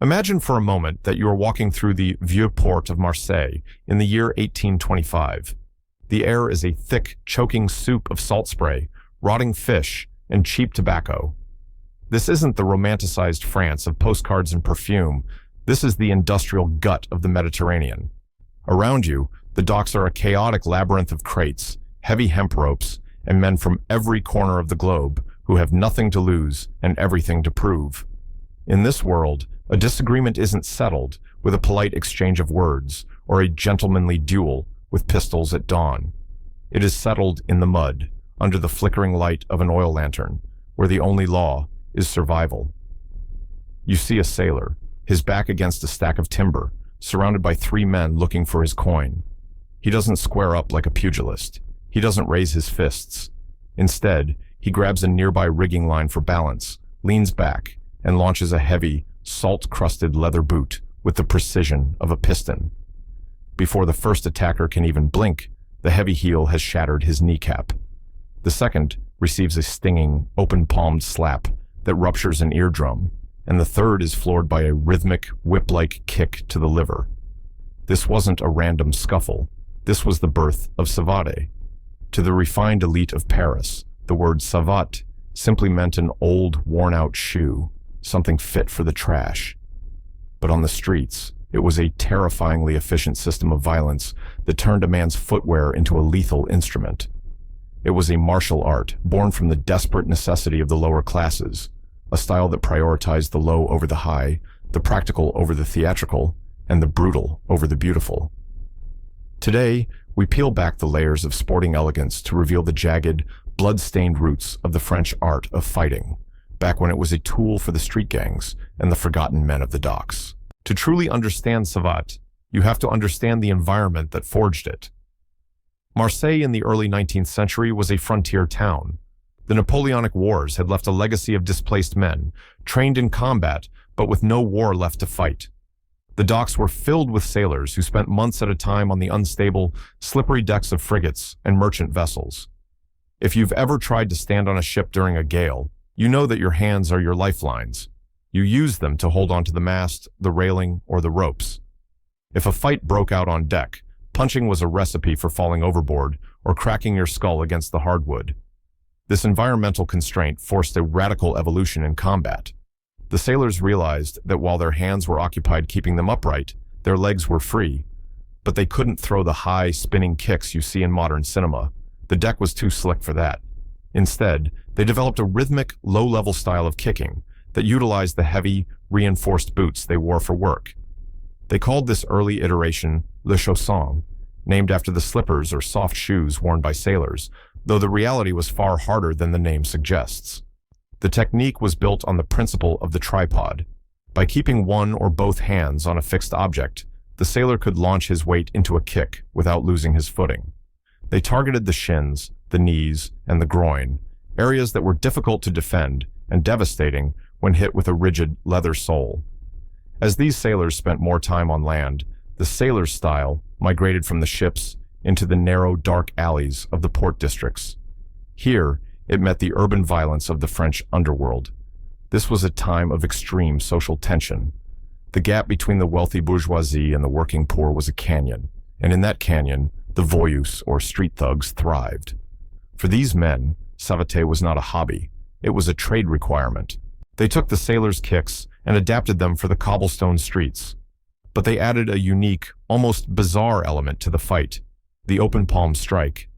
Imagine for a moment that you are walking through the Vieux Port of Marseille in the year 1825. The air is a thick, choking soup of salt spray, rotting fish, and cheap tobacco. This isn't the romanticized France of postcards and perfume. This is the industrial gut of the Mediterranean. Around you, the docks are a chaotic labyrinth of crates, heavy hemp ropes, and men from every corner of the globe who have nothing to lose and everything to prove. In this world, a disagreement isn't settled with a polite exchange of words or a gentlemanly duel with pistols at dawn. It is settled in the mud, under the flickering light of an oil lantern, where the only law is survival. You see a sailor, his back against a stack of timber, surrounded by 3 men looking for his coin. He doesn't square up like a pugilist. He doesn't raise his fists. Instead, he grabs a nearby rigging line for balance, leans back, and launches a heavy, salt-crusted leather boot with the precision of a piston. Before the first attacker can even blink, the heavy heel has shattered his kneecap. The second receives a stinging, open-palmed slap that ruptures an eardrum, and the third is floored by a rhythmic, whip-like kick to the liver. This wasn't a random scuffle. This was the birth of Savate. To the refined elite of Paris, the word savate simply meant an old, worn-out shoe, something fit for the trash. But on the streets, it was a terrifyingly efficient system of violence that turned a man's footwear into a lethal instrument. It was a martial art born from the desperate necessity of the lower classes, a style that prioritized the low over the high, the practical over the theatrical, and the brutal over the beautiful. Today, we peel back the layers of sporting elegance to reveal the jagged, blood-stained roots of the French art of fighting, back when it was a tool for the street gangs and the forgotten men of the docks. To truly understand Savate, you have to understand the environment that forged it. Marseille in the early 19th century was a frontier town. The Napoleonic Wars had left a legacy of displaced men, trained in combat, but with no war left to fight. The docks were filled with sailors who spent months at a time on the unstable, slippery decks of frigates and merchant vessels. If you've ever tried to stand on a ship during a gale, you know that your hands are your lifelines. You use them to hold onto the mast, the railing, or the ropes. If a fight broke out on deck, punching was a recipe for falling overboard or cracking your skull against the hardwood. This environmental constraint forced a radical evolution in combat. The sailors realized that while their hands were occupied keeping them upright, their legs were free. But they couldn't throw the high, spinning kicks you see in modern cinema. The deck was too slick for that. Instead, they developed a rhythmic, low-level style of kicking that utilized the heavy, reinforced boots they wore for work. They called this early iteration le chausson, named after the slippers or soft shoes worn by sailors, though the reality was far harder than the name suggests. The technique was built on the principle of the tripod. By keeping one or both hands on a fixed object, the sailor could launch his weight into a kick without losing his footing. They targeted the shins, the knees, and the groin, areas that were difficult to defend and devastating when hit with a rigid leather sole. As these sailors spent more time on land, the sailor's style migrated from the ships into the narrow, dark alleys of the port districts. Here, it met the urban violence of the French underworld. This was a time of extreme social tension. The gap between the wealthy bourgeoisie and the working poor was a canyon, and in that canyon, the voyous or street thugs thrived. For these men, savate was not a hobby. It was a trade requirement. They took the sailors' kicks and adapted them for the cobblestone streets. But they added a unique, almost bizarre element to the fight, the open palm strike.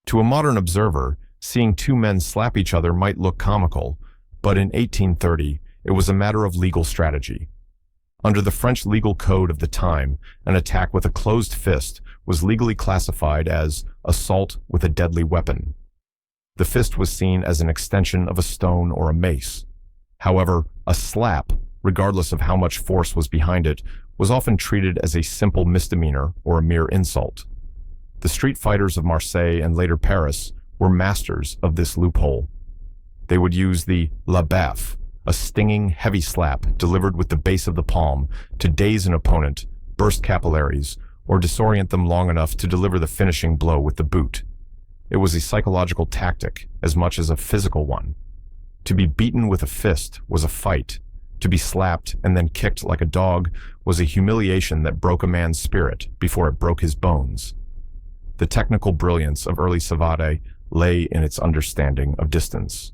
To a modern observer, seeing 2 men slap each other might look comical, but in 1830, it was a matter of legal strategy. Under the French legal code of the time, an attack with a closed fist was legally classified as assault with a deadly weapon. The fist was seen as an extension of a stone or a mace. However, a slap, regardless of how much force was behind it, was often treated as a simple misdemeanor or a mere insult. The street fighters of Marseille and later Paris were masters of this loophole. They would use the la baffe, a stinging, heavy slap delivered with the base of the palm to daze an opponent, burst capillaries, or disorient them long enough to deliver the finishing blow with the boot. It was a psychological tactic as much as a physical one. To be beaten with a fist was a fight. To be slapped and then kicked like a dog was a humiliation that broke a man's spirit before it broke his bones. The technical brilliance of early Savate lay in its understanding of distance.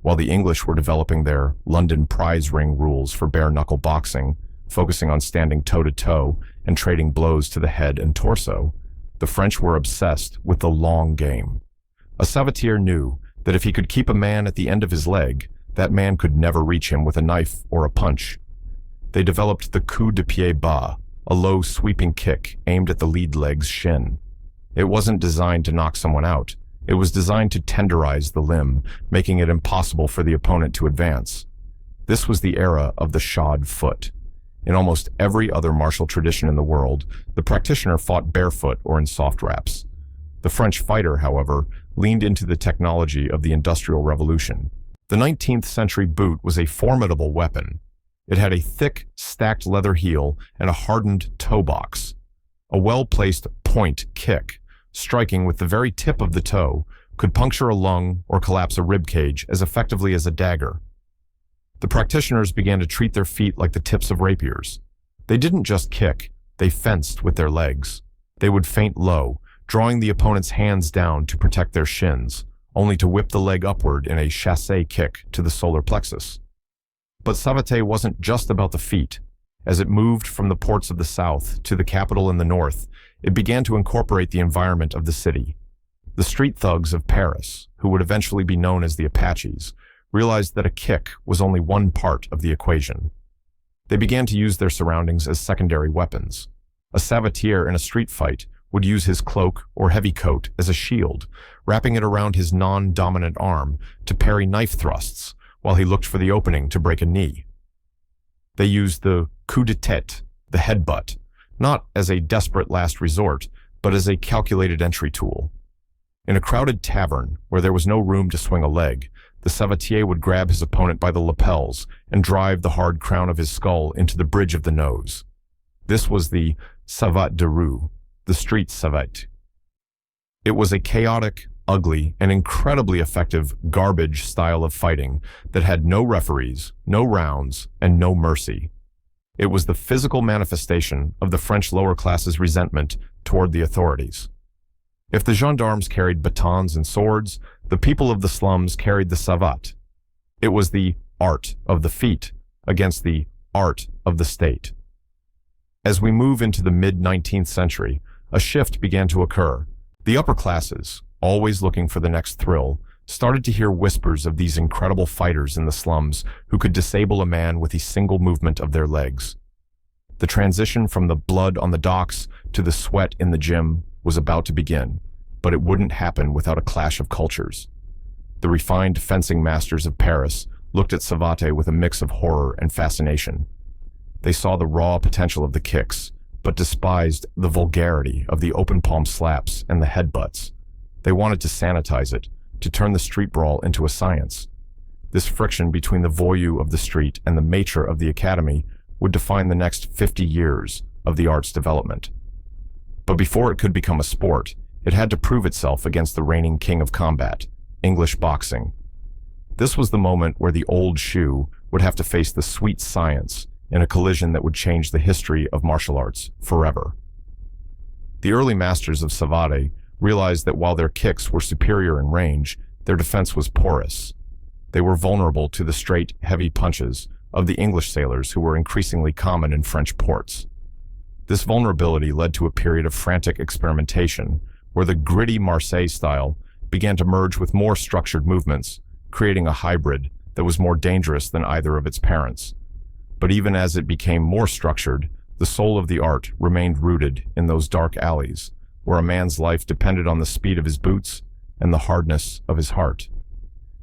While the English were developing their London prize ring rules for bare-knuckle boxing, focusing on standing toe-to-toe and trading blows to the head and torso, the French were obsessed with the long game. A Savatier knew that if he could keep a man at the end of his leg, that man could never reach him with a knife or a punch. They developed the coup de pied bas, a low sweeping kick aimed at the lead leg's shin. It wasn't designed to knock someone out. It was designed to tenderize the limb, making it impossible for the opponent to advance. This was the era of the shod foot. In almost every other martial tradition in the world, the practitioner fought barefoot or in soft wraps. The French fighter, however, leaned into the technology of the Industrial Revolution. The 19th century boot was a formidable weapon. It had a thick, stacked leather heel and a hardened toe box. A well-placed point kick, striking with the very tip of the toe, could puncture a lung or collapse a rib cage as effectively as a dagger. The practitioners began to treat their feet like the tips of rapiers. They didn't just kick, they fenced with their legs. They would feint low, drawing the opponent's hands down to protect their shins, only to whip the leg upward in a chassé kick to the solar plexus. But Savate wasn't just about the feet. As it moved from the ports of the south to the capital in the north, it began to incorporate the environment of the city. The street thugs of Paris, who would eventually be known as the Apaches, realized that a kick was only one part of the equation. They began to use their surroundings as secondary weapons. A Savatier in a street fight would use his cloak or heavy coat as a shield, wrapping it around his non-dominant arm to parry knife thrusts while he looked for the opening to break a knee. They used the coup de tête, the headbutt, not as a desperate last resort, but as a calculated entry tool. In a crowded tavern where there was no room to swing a leg, the Savatier would grab his opponent by the lapels and drive the hard crown of his skull into the bridge of the nose. This was the Savate de Rue, the street savate. It was a chaotic, ugly, and incredibly effective garbage style of fighting that had no referees, no rounds, and no mercy. It was the physical manifestation of the French lower class's resentment toward the authorities. If the gendarmes carried batons and swords, the people of the slums carried the savate. It was the art of the feet against the art of the state. As we move into the mid-19th century, a shift began to occur. The upper classes, always looking for the next thrill, started to hear whispers of these incredible fighters in the slums who could disable a man with a single movement of their legs. The transition from the blood on the docks to the sweat in the gym was about to begin, but it wouldn't happen without a clash of cultures. The refined fencing masters of Paris looked at Savate with a mix of horror and fascination. They saw the raw potential of the kicks, but despised the vulgarity of the open palm slaps and the headbutts. They wanted to sanitize it, to turn the street brawl into a science. This friction between the voyou of the street and the maître of the academy would define the next 50 years of the art's development. But before it could become a sport, it had to prove itself against the reigning king of combat, English boxing. This was the moment where the old shoe would have to face the sweet science in a collision that would change the history of martial arts forever. The early masters of Savate realized that while their kicks were superior in range, their defense was porous. They were vulnerable to the straight, heavy punches of the English sailors who were increasingly common in French ports. This vulnerability led to a period of frantic experimentation where the gritty Marseille style began to merge with more structured movements, creating a hybrid that was more dangerous than either of its parents. But even as it became more structured, the soul of the art remained rooted in those dark alleys, where a man's life depended on the speed of his boots and the hardness of his heart.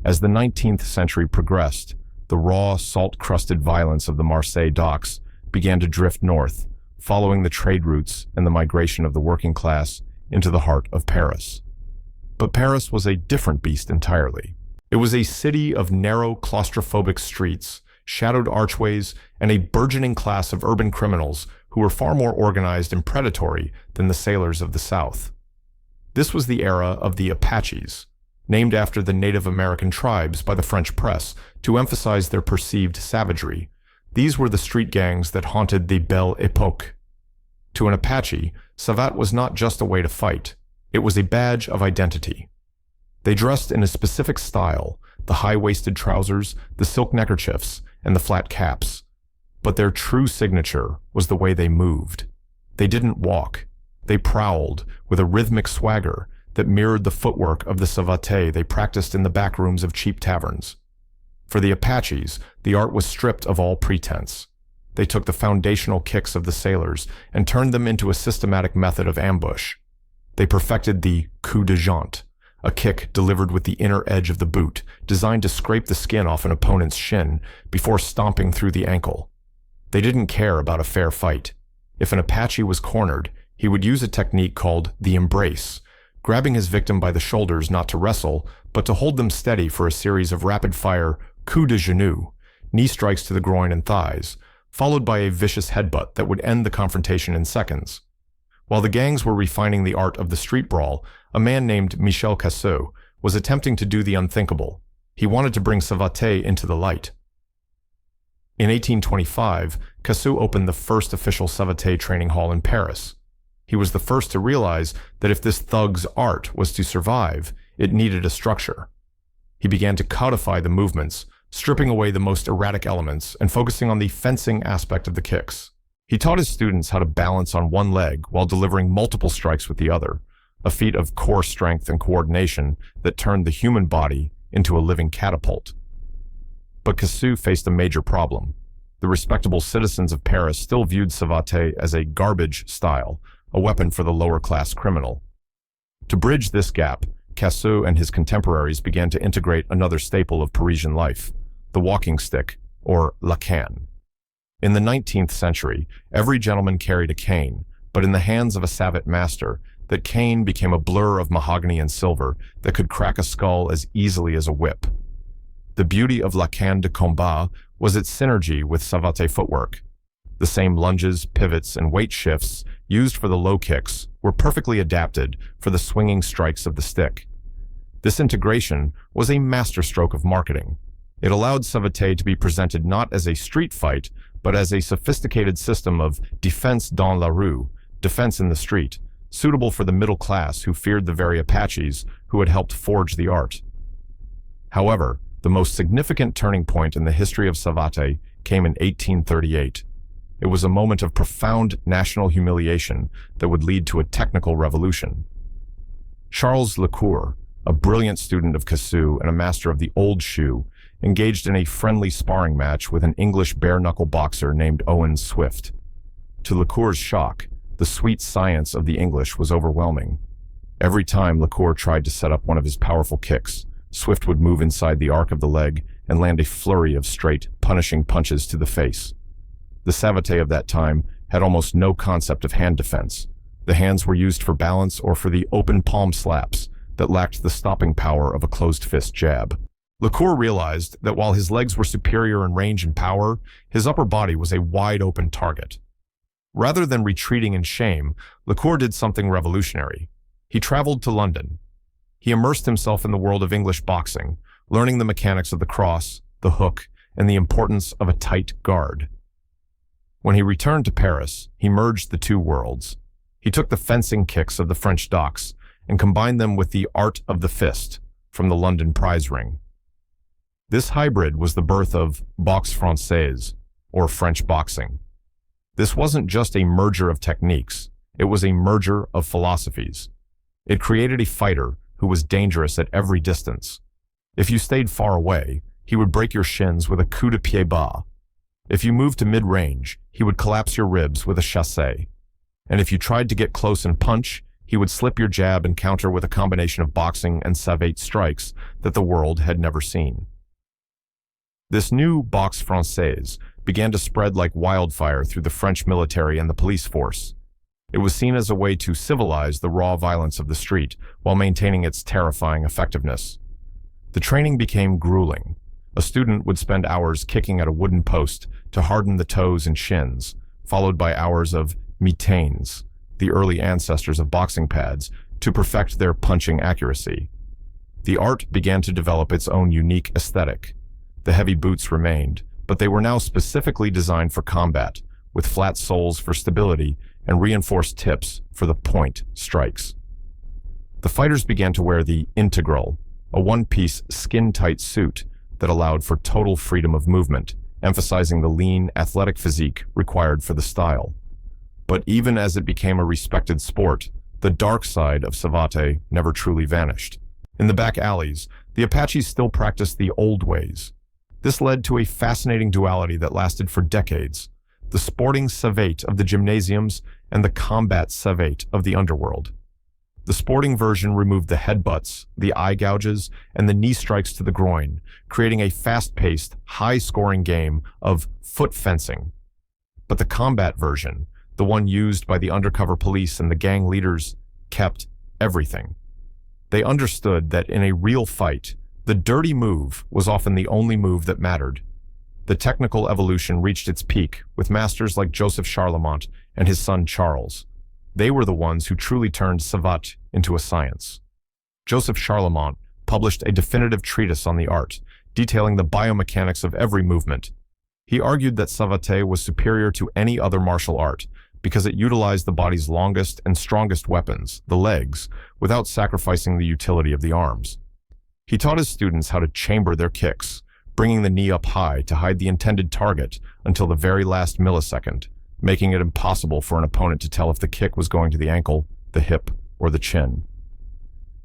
As the 19th century progressed, the raw, salt-crusted violence of the Marseille docks began to drift north, following the trade routes and the migration of the working class into the heart of Paris. But Paris was a different beast entirely. It was a city of narrow, claustrophobic streets, shadowed archways, and a burgeoning class of urban criminals who were far more organized and predatory than the sailors of the South. This was the era of the Apaches, named after the Native American tribes by the French press to emphasize their perceived savagery, These were the street gangs that haunted the Belle Époque. To an Apache, savate was not just a way to fight. It was a badge of identity. They dressed in a specific style, the high-waisted trousers, the silk neckerchiefs, and the flat caps. But their true signature was the way they moved. They didn't walk. They prowled with a rhythmic swagger that mirrored the footwork of the savate they practiced in the back rooms of cheap taverns. For the Apaches, the art was stripped of all pretense. They took the foundational kicks of the sailors and turned them into a systematic method of ambush. They perfected the coup de jante, a kick delivered with the inner edge of the boot, designed to scrape the skin off an opponent's shin before stomping through the ankle. They didn't care about a fair fight. If an Apache was cornered, he would use a technique called the embrace, grabbing his victim by the shoulders not to wrestle, but to hold them steady for a series of rapid-fire coups de genou, knee strikes to the groin and thighs, followed by a vicious headbutt that would end the confrontation in seconds. While the gangs were refining the art of the street brawl, a man named Michel Cassou was attempting to do the unthinkable. He wanted to bring savate into the light. In 1825, Cassou opened the first official savate training hall in Paris. He was the first to realize that if this thug's art was to survive, it needed a structure. He began to codify the movements, stripping away the most erratic elements and focusing on the fencing aspect of the kicks. He taught his students how to balance on one leg while delivering multiple strikes with the other, a feat of core strength and coordination that turned the human body into a living catapult. But Cassou faced a major problem. The respectable citizens of Paris still viewed savate as a garbage style, a weapon for the lower-class criminal. To bridge this gap, Cassou and his contemporaries began to integrate another staple of Parisian life, the walking stick, or la canne. In the 19th century, every gentleman carried a cane, but in the hands of a savate master, that cane became a blur of mahogany and silver that could crack a skull as easily as a whip. The beauty of la canne de combat was its synergy with savate footwork. The same lunges, pivots, and weight shifts used for the low kicks were perfectly adapted for the swinging strikes of the stick. This integration was a masterstroke of marketing. It allowed savate to be presented not as a street fight, but as a sophisticated system of défense dans la rue, defense in the street, suitable for the middle class who feared the very Apaches who had helped forge the art. However, the most significant turning point in the history of savate came in 1838. It was a moment of profound national humiliation that would lead to a technical revolution. Charles Lecour, a brilliant student of Cassou and a master of the old shoe, engaged in a friendly sparring match with an English bare-knuckle boxer named Owen Swift. To Lecour's shock, the sweet science of the English was overwhelming. Every time Lecour tried to set up one of his powerful kicks, Swift would move inside the arc of the leg and land a flurry of straight, punishing punches to the face. The savate of that time had almost no concept of hand defense. The hands were used for balance or for the open palm slaps that lacked the stopping power of a closed-fist jab. Lecour realized that while his legs were superior in range and power, his upper body was a wide-open target. Rather than retreating in shame, Lecour did something revolutionary. He traveled to London. He immersed himself in the world of English boxing, learning the mechanics of the cross, the hook, and the importance of a tight guard. When he returned to Paris, he merged the two worlds. He took the fencing kicks of the French docks and combined them with the art of the fist from the London prize ring. This hybrid was the birth of boxe française, or French boxing. This wasn't just a merger of techniques, it was a merger of philosophies. It created a fighter who was dangerous at every distance. If you stayed far away, he would break your shins with a coup de pied bas. If you moved to mid-range, he would collapse your ribs with a chassé. And if you tried to get close and punch, he would slip your jab and counter with a combination of boxing and savate strikes that the world had never seen. This new boxe française began to spread like wildfire through the French military and the police force. It was seen as a way to civilize the raw violence of the street while maintaining its terrifying effectiveness. The training became grueling. A student would spend hours kicking at a wooden post to harden the toes and shins, followed by hours of mitaines, the early ancestors of boxing pads, to perfect their punching accuracy. The art began to develop its own unique aesthetic. The heavy boots remained, but they were now specifically designed for combat, with flat soles for stability and reinforced tips for the point strikes. The fighters began to wear the integral, a one-piece skin-tight suit that allowed for total freedom of movement, emphasizing the lean, athletic physique required for the style. But even as it became a respected sport, the dark side of Savate never truly vanished. In the back alleys, the Apaches still practiced the old ways. This led to a fascinating duality that lasted for decades: the sporting savate of the gymnasiums and the combat savate of the underworld. The sporting version removed the headbutts, the eye gouges, and the knee strikes to the groin, creating a fast-paced, high-scoring game of foot fencing. But the combat version, the one used by the undercover police and the gang leaders, kept everything. They understood that in a real fight, the dirty move was often the only move that mattered. The technical evolution reached its peak with masters like Joseph Charlemont and his son Charles. They were the ones who truly turned savate into a science. Joseph Charlemont published a definitive treatise on the art, detailing the biomechanics of every movement. He argued that savate was superior to any other martial art because it utilized the body's longest and strongest weapons, the legs, without sacrificing the utility of the arms. He taught his students how to chamber their kicks, bringing the knee up high to hide the intended target until the very last millisecond, making it impossible for an opponent to tell if the kick was going to the ankle, the hip, or the chin.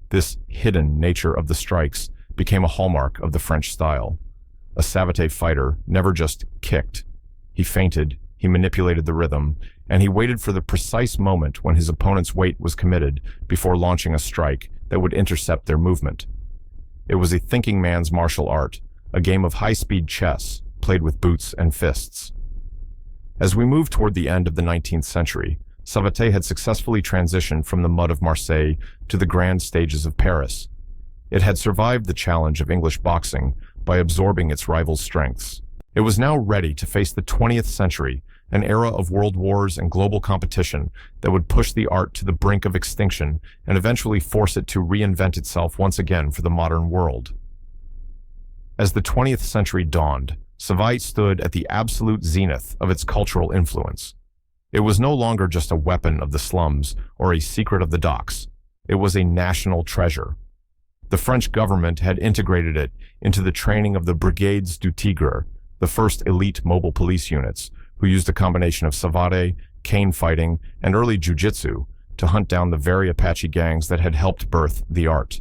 This hidden nature of the strikes became a hallmark of the French style. A savate fighter never just kicked. He feinted, he manipulated the rhythm, and he waited for the precise moment when his opponent's weight was committed before launching a strike that would intercept their movement. It was a thinking man's martial art, a game of high-speed chess played with boots and fists. As we moved toward the end of the 19th century, savate had successfully transitioned from the mud of Marseille to the grand stages of Paris. It had survived the challenge of English boxing by absorbing its rival's strengths. It was now ready to face the 20th century, an era of world wars and global competition that would push the art to the brink of extinction and eventually force it to reinvent itself once again for the modern world. As the 20th century dawned, savate stood at the absolute zenith of its cultural influence. It was no longer just a weapon of the slums or a secret of the docks. It was a national treasure. The French government had integrated it into the training of the Brigades du Tigre, the first elite mobile police units, who used a combination of savate, cane fighting, and early jiu-jitsu to hunt down the very Apache gangs that had helped birth the art.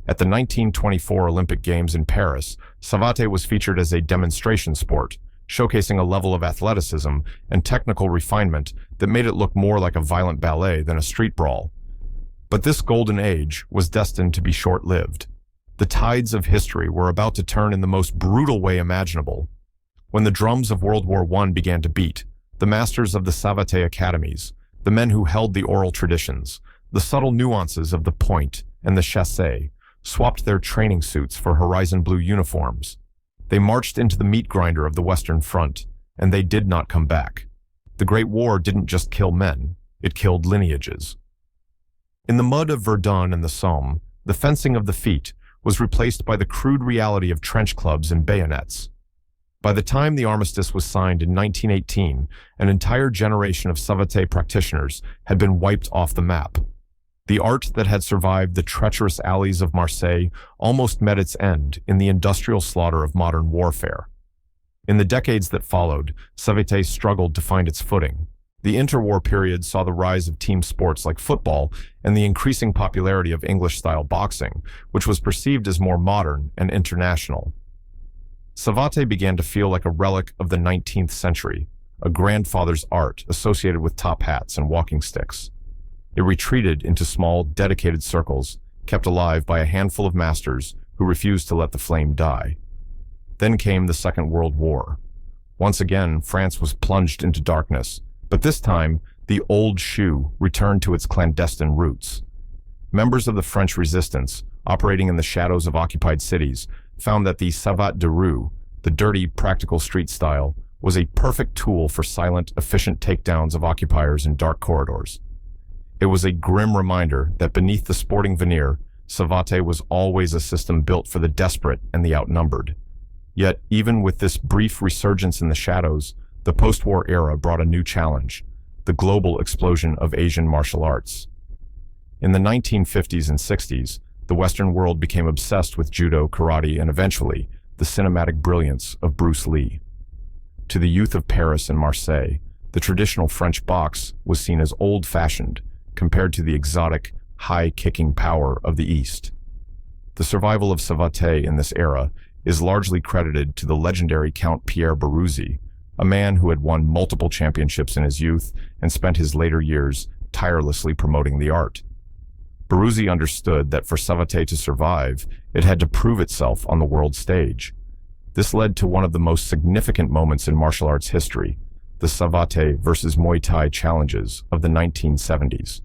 At the 1924 Olympic Games in Paris, savate was featured as a demonstration sport, showcasing a level of athleticism and technical refinement that made it look more like a violent ballet than a street brawl. But this golden age was destined to be short-lived. The tides of history were about to turn in the most brutal way imaginable. When the drums of World War I began to beat, the masters of the savate academies, the men who held the oral traditions, the subtle nuances of the point and the chasse, swapped their training suits for horizon blue uniforms. They marched into the meat grinder of the Western Front, and they did not come back. The Great War didn't just kill men, it killed lineages. In the mud of Verdun and the Somme, the fencing of the feet was replaced by the crude reality of trench clubs and bayonets. By the time the armistice was signed in 1918, an entire generation of savate practitioners had been wiped off the map. The art that had survived the treacherous alleys of Marseille almost met its end in the industrial slaughter of modern warfare. In the decades that followed, savate struggled to find its footing. The interwar period saw the rise of team sports like football and the increasing popularity of English-style boxing, which was perceived as more modern and international. Savate began to feel like a relic of the 19th century, a grandfather's art associated with top hats and walking sticks. It retreated into small, dedicated circles, kept alive by a handful of masters who refused to let the flame die. Then came the Second World War. Once again, France was plunged into darkness, but this time, the old shoe returned to its clandestine roots. Members of the French resistance, operating in the shadows of occupied cities, found that the Savate de Rue, the dirty, practical street style, was a perfect tool for silent, efficient takedowns of occupiers in dark corridors. It was a grim reminder that beneath the sporting veneer, savate was always a system built for the desperate and the outnumbered. Yet, even with this brief resurgence in the shadows, the post-war era brought a new challenge: the global explosion of Asian martial arts. In the 1950s and 60s, the Western world became obsessed with judo, karate, and eventually, the cinematic brilliance of Bruce Lee. To the youth of Paris and Marseille, the traditional French box was seen as old-fashioned compared to the exotic, high-kicking power of the East. The survival of Savate in this era is largely credited to the legendary Count Pierre Baruzzi, a man who had won multiple championships in his youth and spent his later years tirelessly promoting the art. Baruzzi understood that for Savate to survive, it had to prove itself on the world stage. This led to one of the most significant moments in martial arts history, the Savate versus Muay Thai challenges of the 1970s.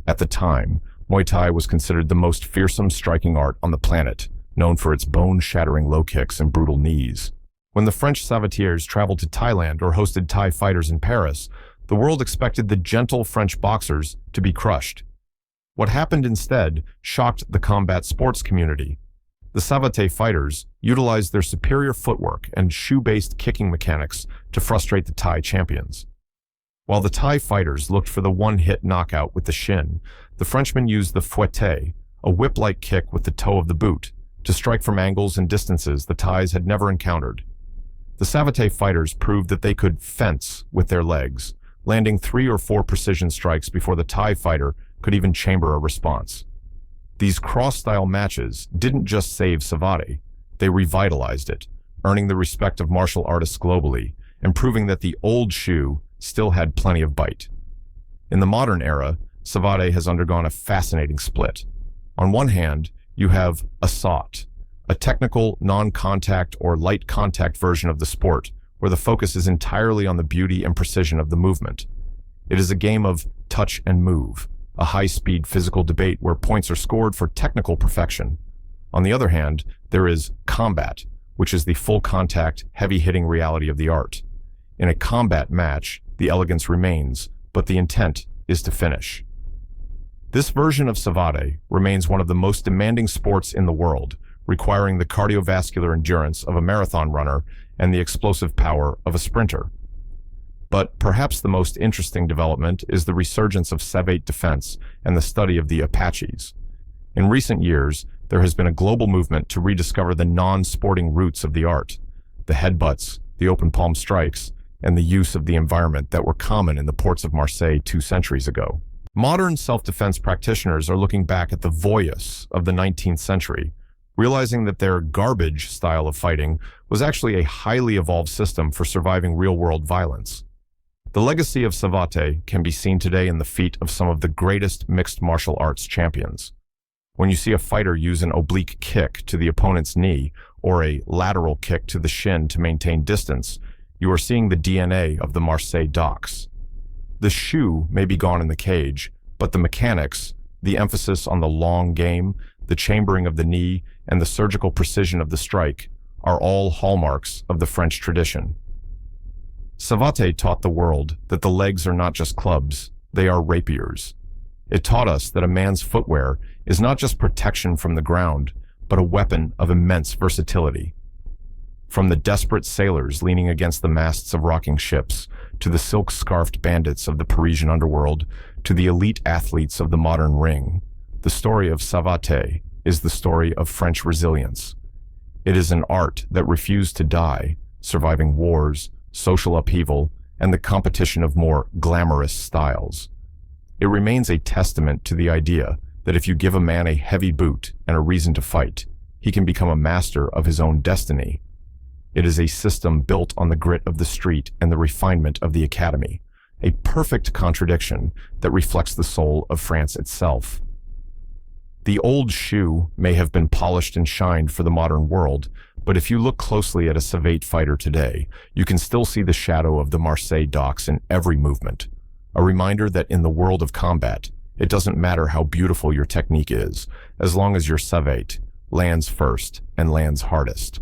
At the time, Muay Thai was considered the most fearsome striking art on the planet, known for its bone-shattering low kicks and brutal knees. When the French Savatiers traveled to Thailand or hosted Thai fighters in Paris, the world expected the gentle French boxers to be crushed. What happened instead shocked the combat sports community. The Savate fighters utilized their superior footwork and shoe-based kicking mechanics to frustrate the Thai champions. While the Thai fighters looked for the one-hit knockout with the shin, the Frenchmen used the fouette, a whip-like kick with the toe of the boot, to strike from angles and distances the Thais had never encountered. The Savate fighters proved that they could fence with their legs, landing 3 or 4 precision strikes before the Thai fighter could even chamber a response. These cross-style matches didn't just save Savate, they revitalized it, earning the respect of martial artists globally and proving that the old shoe still had plenty of bite. In the modern era, Savate has undergone a fascinating split. On one hand, you have assault, a technical, non-contact or light contact version of the sport where the focus is entirely on the beauty and precision of the movement. It is a game of touch and move, a high-speed physical debate where points are scored for technical perfection. On the other hand, there is combat, which is the full-contact, heavy-hitting reality of the art. In a combat match, the elegance remains, but the intent is to finish. This version of Savate remains one of the most demanding sports in the world, requiring the cardiovascular endurance of a marathon runner and the explosive power of a sprinter. But perhaps the most interesting development is the resurgence of Savate defense and the study of the Apaches. In recent years, there has been a global movement to rediscover the non-sporting roots of the art, the headbutts, the open palm strikes, and the use of the environment that were common in the ports of Marseille 2 centuries ago. Modern self-defense practitioners are looking back at the voyous of the 19th century, realizing that their garbage style of fighting was actually a highly evolved system for surviving real-world violence. The legacy of Savate can be seen today in the feat of some of the greatest mixed martial arts champions. When you see a fighter use an oblique kick to the opponent's knee or a lateral kick to the shin to maintain distance, you are seeing the DNA of the Marseille docks. The shoe may be gone in the cage, but the mechanics, the emphasis on the long game, the chambering of the knee, and the surgical precision of the strike are all hallmarks of the French tradition. Savate taught the world that the legs are not just clubs, they are rapiers. It taught us that a man's footwear is not just protection from the ground, but a weapon of immense versatility. From the desperate sailors leaning against the masts of rocking ships, to the silk-scarfed bandits of the Parisian underworld, to the elite athletes of the modern ring, the story of Savate is the story of French resilience. It is an art that refused to die, surviving wars, social upheaval, and the competition of more glamorous styles. It remains a testament to the idea that if you give a man a heavy boot and a reason to fight, he can become a master of his own destiny. It is a system built on the grit of the street and the refinement of the academy, a perfect contradiction that reflects the soul of France itself. The old shoe may have been polished and shined for the modern world, but if you look closely at a Savate fighter today, you can still see the shadow of the Marseille docks in every movement. A reminder that in the world of combat, it doesn't matter how beautiful your technique is, as long as your Savate lands first and lands hardest.